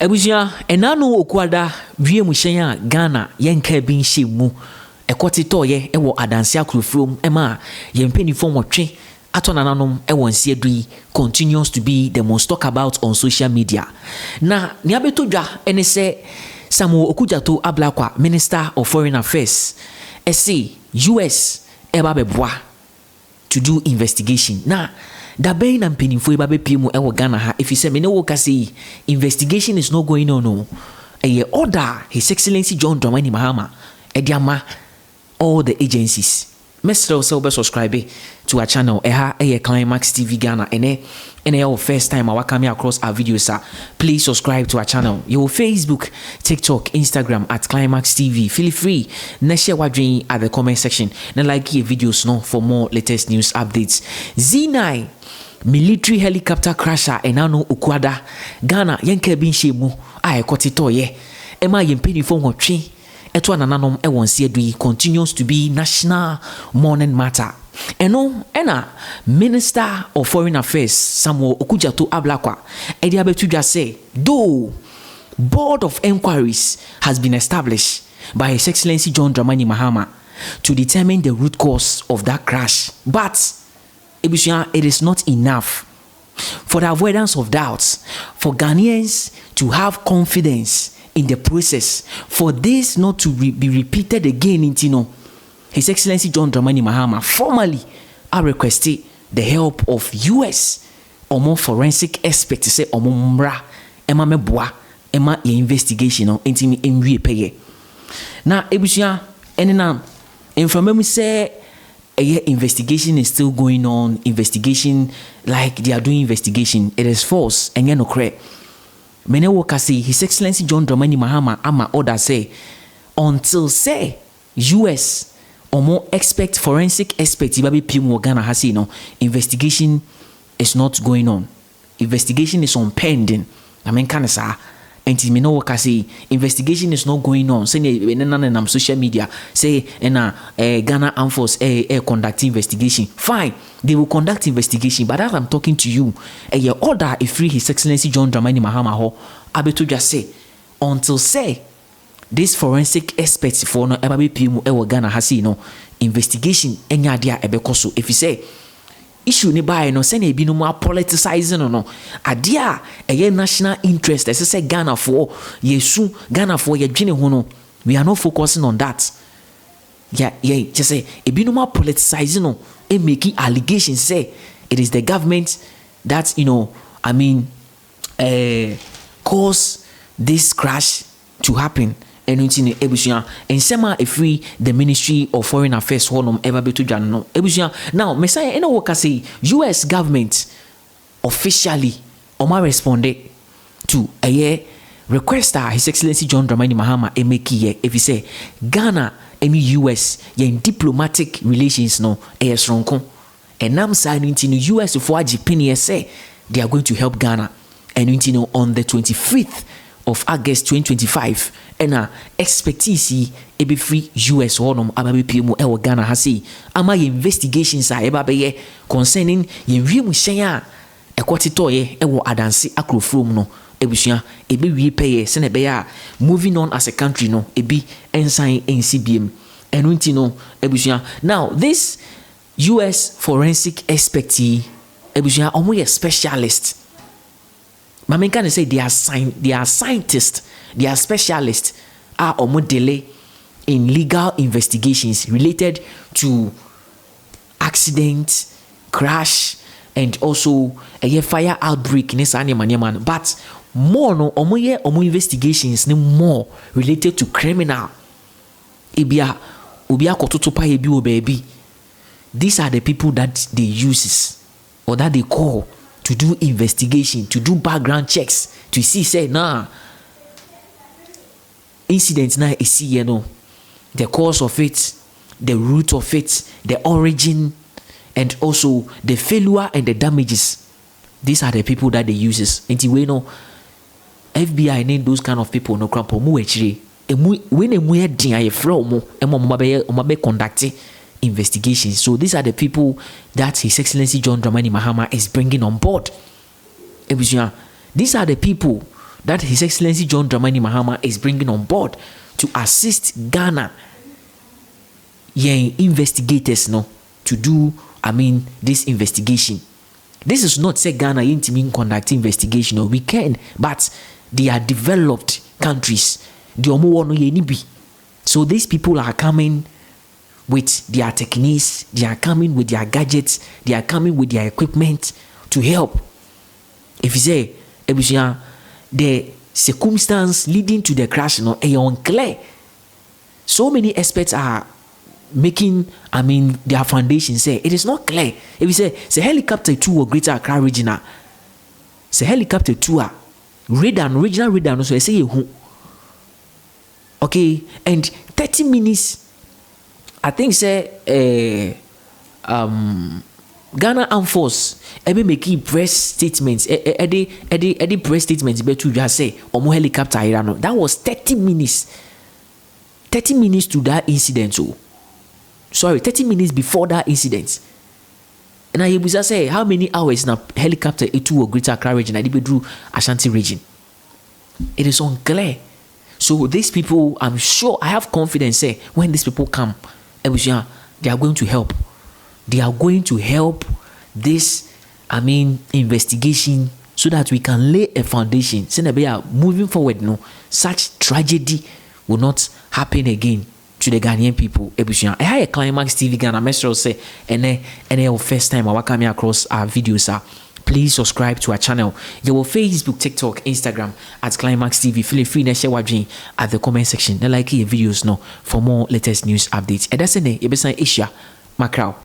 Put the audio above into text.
Ebusia enano okwada wie muhyen a Ghana yenka bi nhye mu ekoti toye ewo adanse akrofrom ema yempenifo nwotwe atonananom ewo nse adui continues to be the most talk about on social media. Na ni abetodwa ene se Samuel Okudzato Ablakwa, Minister of Foreign Affairs, say US eba beboa to do investigation. Na da bɛn na mpanimfo eba bepie mu ewo Ghana ha efise me ne wo ka say investigation is not going on no. Order His Excellency John Dramani Mahama ediama all the agencies. Mestre also subscribe to our channel. Climax TV Ghana. And your first time I coming across our videos, sir. Please subscribe to our channel. Your Facebook, TikTok, Instagram at Climax TV. Feel free. Next share what dream at the comment section. And like your videos no for more latest news updates. Z9 military helicopter crasher and now Ukwada Ghana yenke bin shemu a ekotito ye. Emma yempeni for what tree. Etwa nananom ewonse adui continues to be national mourning matter. Ena Minister of Foreign Affairs Samuel Okudzato Ablakwa ediabetudwa say though board of inquiries has been established by His Excellency John Dramani Mahama to determine the root cause of that crash, but it is not enough. For the avoidance of doubts, for Ghanaians to have confidence in the process, for this not to be repeated again in His Excellency John Dramani Mahama formally requested the help of US or more forensic experts say omo mra ema meboa ema ye investigation enti mi enwie peye na ebusia enena information say investigation is still going on. Investigation like they are doing investigation, it is false and no correct. Mene woka say His Excellency John Dramani Mahama ama order say until say US or more expect forensic experts ibabe pimu Ghana has say no investigation is not going on. Investigation is on pending. I mean kind of sa enti me no woka say investigation is not going on. Say na social media say Ghana Armed Force conduct investigation. Fine, they will conduct investigation, but as I'm talking to you, order a free His Excellency John Dramani Mahama ho abeto just say until say this forensic experts for no eba be pimu ewo Ghana ha say no investigation enya dia ebekoso if you say issue ni buy no say na ebi no more politicizing no adia national interest as say Ghana for yesu Ghana for ye dwene ho no, we are not focusing on that. Just say ebi no more politicizing no e making allegations say it is the government that cause this crash to happen. And sema free the Ministry of Foreign Affairs honum ever be to no ebusia now messiah eno woka say US government officially responded to a request His Excellency John Dramani Mahama emeki if you say Ghana and US in diplomatic relations no strong and nam signing to US for Japan say they are going to help Ghana and on the 25th of August 2025 and expertise be free US honum ababe piemu ewo Ghana ha say ama investigations eba be concerning ye wiem hyen a ekotitoye ewo adanse akrofrom no ebusua ebe wie peye se na be ya moving on as a country no ebi ensign NCBM enu ebusua. Now this US forensic expertise ebusua omo ye specialist. Mama can say they are scientists, they are specialists, are or more delay in legal investigations related to accident, crash, and also a fire outbreak in this animal. But more no omo investigations no more related to criminal. Ibia kototopa ebi o baby. These are the people that they use or that they call to do investigation, to do background checks, to see say incident na the cause of it, the root of it, the origin, and also the failure and the damages. These are the people that they uses. And we know FBI name those kind of people no crampo mu echire. When emu e din aye fra mo be conducting investigations. So these are the people that His Excellency John Dramani Mahama is bringing on board. These are the people that His Excellency John Dramani Mahama is bringing on board to assist Ghana, investigators, no, to do, this investigation. This is not say Ghana ain't conduct investigation, or we can, but they are developed countries. So these people are coming with their techniques, they are coming with their gadgets, they are coming with their equipment to help. If you say, the circumstance leading to the crash, is unclear. So many experts are making, their foundation say it is not clear. If you say helicopter 2 or Greater Accra Regional, say helicopter 2 regional radar, so I say who. Okay, and 30 minutes, I think say Ghana Armed Force ebe making press statements, edi press statements be to just say omo helicopter irano. That was 30 minutes. 30 minutes to that incident. Oh, sorry, 30 minutes before that incident. And I was say how many hours na helicopter A2 or Greater Accra region I did do Ashanti region. It is unclear. So these people, I'm sure, I have confidence, say, when these people come, they are going to help. They are going to help this, investigation, so that we can lay a foundation. So that we are moving forward, such tragedy will not happen again to the Ghanaian people. I had a Climax TV Ghana message say, and first time I was coming across our videos, please subscribe to our channel. You will Facebook, TikTok, Instagram at Climax TV. Feel free to share what you at the comment section. Like your videos for more latest news updates. And that's it. Asia Macau.